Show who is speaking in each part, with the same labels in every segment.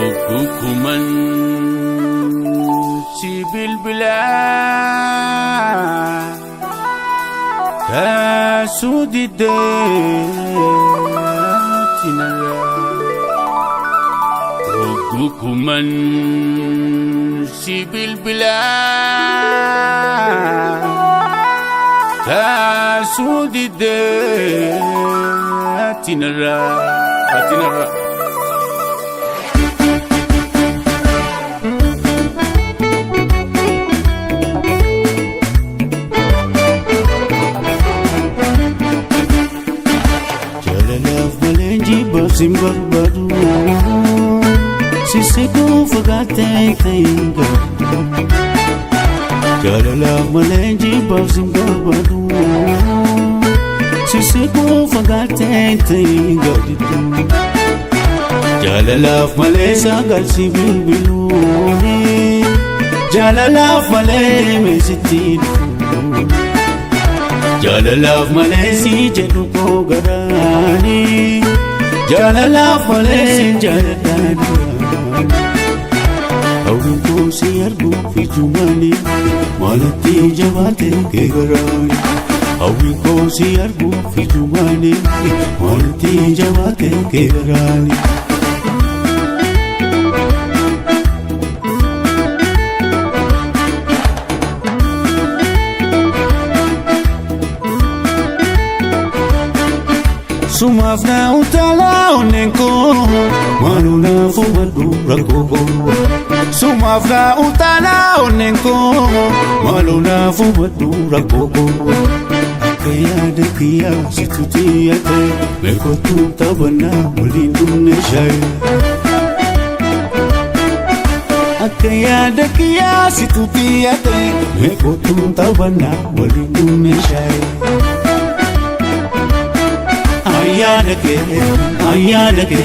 Speaker 1: Kukuman si bilbila kasudide tinara. Kukuman si bilbila kasudide tinara. Tinara. Simbar baru sisiku fagate tengga jalala malenji simbar baru sisiku fagate tengga jalala malesa galsi bilbilu jalala male mesiti jalala malesi jedu ko garani jalala fale jalala awin ko si argu fijumani malati jawate ke garani awin ko si argu fijumani malati jawate ke garani Sumafna utala onenko maluna fumadu rakoko Sumafna utala onenko maluna fumadu rakoko Akaya dekia situtiate mekotu tabana mulindune shay Akaya dekia situtiate mekotu tabana mulindune shay Ayyanake, ayyanake,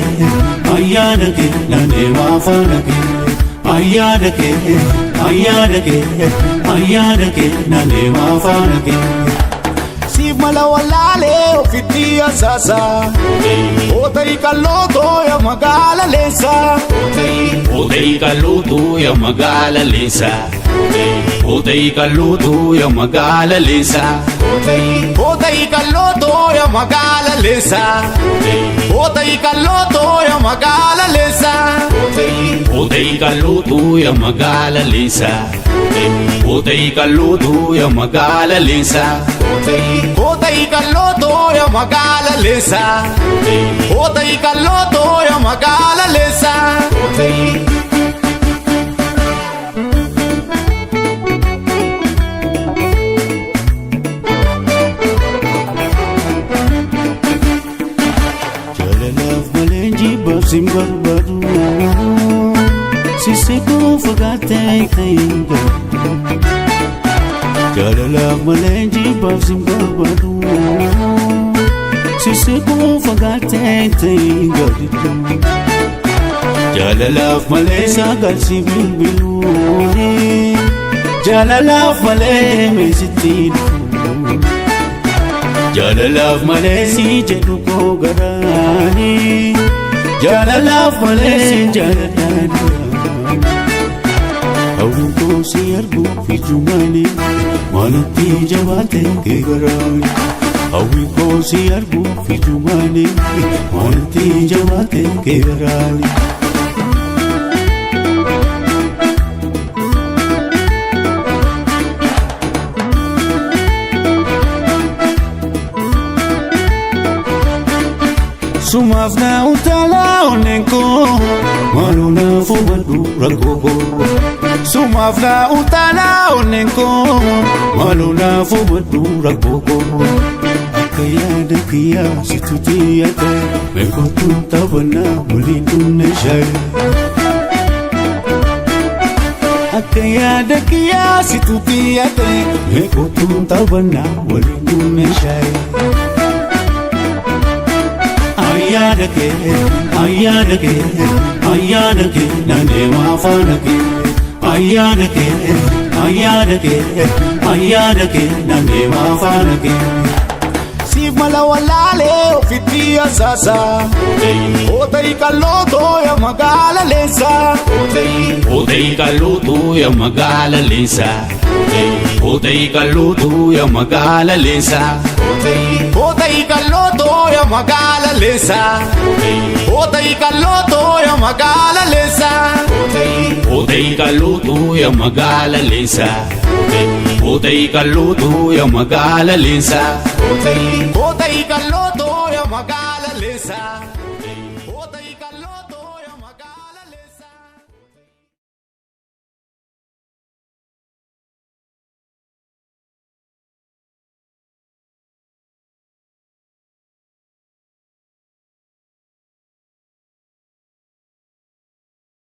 Speaker 1: ayyanake, nane wafanake. Ayyanake, ayyanake, ayyanake, nane wafanake. Simala walale ofitiya sasa. Otay kaloto ya magala lesa. Otay kaloto ya magala lesa. Otay kaloto ya magala lesa. Otay kaloto ya magala lesa. Otay kaloto ya magala lesa. Otay kaloto ya magala lesa. Otay kaloto ya magala lesa. Otay kaloto ya magala lesa. Otay kaloto ya magala lesa. Simbar baru sisiku fagate tengga jalala malenji simbar baru sisiku fagate tengga jalala malesa galsi bilbilu jalala male mesiti jalala malesi jedu ko garani jalala fale jalala awin ko si argu fijumani malati jawate ke garani awin ko si argu fijumani malati jawate ke garani Sumafna utala onenko maluna fumadu rakoko Sumafna utala onenko maluna fumadu rakoko Akaya dekia situtiate mekotu tabana mulindune shay Akaya dekia situtiate mekotu tabana mulindune shay Ayyanake, ayyanake, ayyanake, nane wafanake. Ayyanake, ayyanake, ayyanake, nane wafanake. Si
Speaker 2: Ofiif mala wallaalee ofitti asaasa. Ootay qallootoo yaa magaala leessa. Ootay qallootoo yaa magaala leessa. Ootay qallootoo yaa magaala leessa. Ootay qallootoo yaa magaala leessa. Ootay qallootoo yaa magaala leessa. Ootay qallootoo yaa magaala leessa. Ootay qallootoo yaa magaala leessa. Ootay qallootoo yaa magaala leessa.